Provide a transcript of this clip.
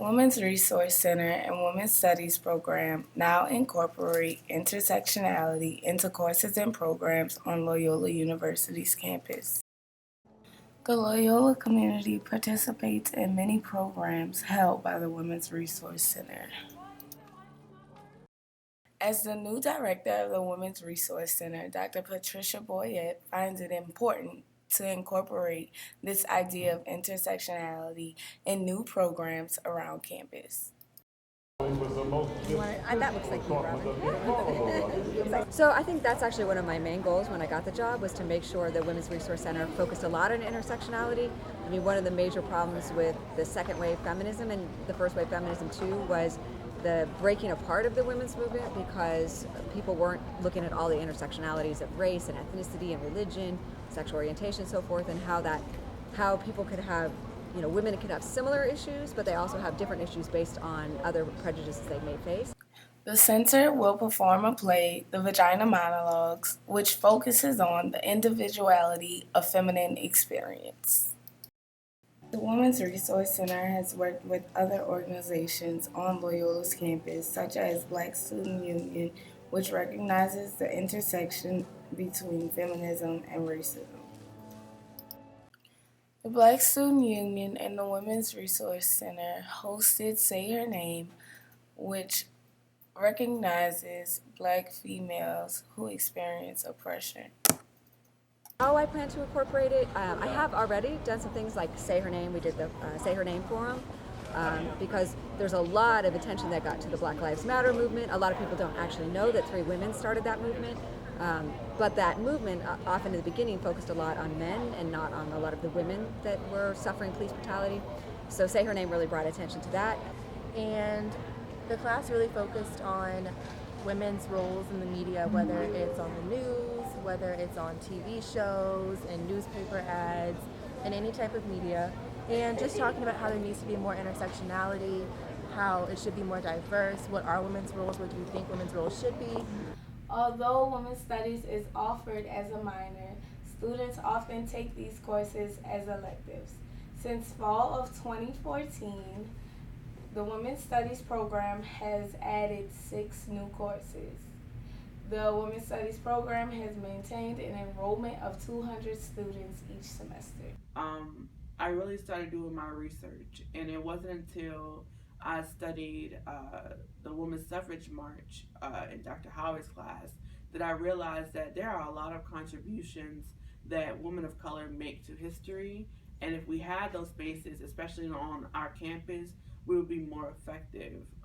Women's Resource Center and Women's Studies program now incorporate intersectionality into courses and programs on Loyola University's campus. The Loyola community participates in many programs held by the Women's Resource Center. As the new director of the Women's Resource Center, Dr. Patricia Boyette finds it important to incorporate this idea of intersectionality in new programs around campus. That looks like you, Robin. So I think that's actually one of my main goals when I got the job, was to make sure the Women's Resource Center focused a lot on intersectionality. I mean, one of the major problems with the second wave feminism and the first wave feminism too was the breaking apart of the women's movement, because people weren't looking at all the intersectionalities of race and ethnicity and religion, sexual orientation, so forth, and how people could have, women could have similar issues, but they also have different issues based on other prejudices they may face. The center will perform a play, The Vagina Monologues, which focuses on the individuality of feminine experience. The Women's Resource Center has worked with other organizations on Loyola's campus, such as Black Student Union, which recognizes the intersection between feminism and racism. The Black Student Union and the Women's Resource Center hosted Say Her Name, which recognizes Black females who experience oppression. How I plan to incorporate it, I have already done some things like Say Her Name. We did the Say Her Name forum, because there's a lot of attention that got to the Black Lives Matter movement. A lot of people don't actually know that 3 women started that movement. But that movement, often in the beginning, focused a lot on men and not on a lot of the women that were suffering police brutality. So Say Her Name really brought attention to that. And the class really focused on women's roles in the media, whether it's on the news, whether it's on TV shows and newspaper ads and any type of media, and just talking about how there needs to be more intersectionality, how it should be more diverse, what are women's roles, what do you think women's roles should be. Although Women's Studies is offered as a minor, students often take these courses as electives. Since fall of 2014, the Women's Studies program has added 6 new courses. The Women's Studies program has maintained an enrollment of 200 students each semester. I really started doing my research, and it wasn't until I studied the Women's Suffrage March in Dr. Howard's class that I realized that there are a lot of contributions that women of color make to history, and if we had those spaces, especially on our campus, we would be more effective.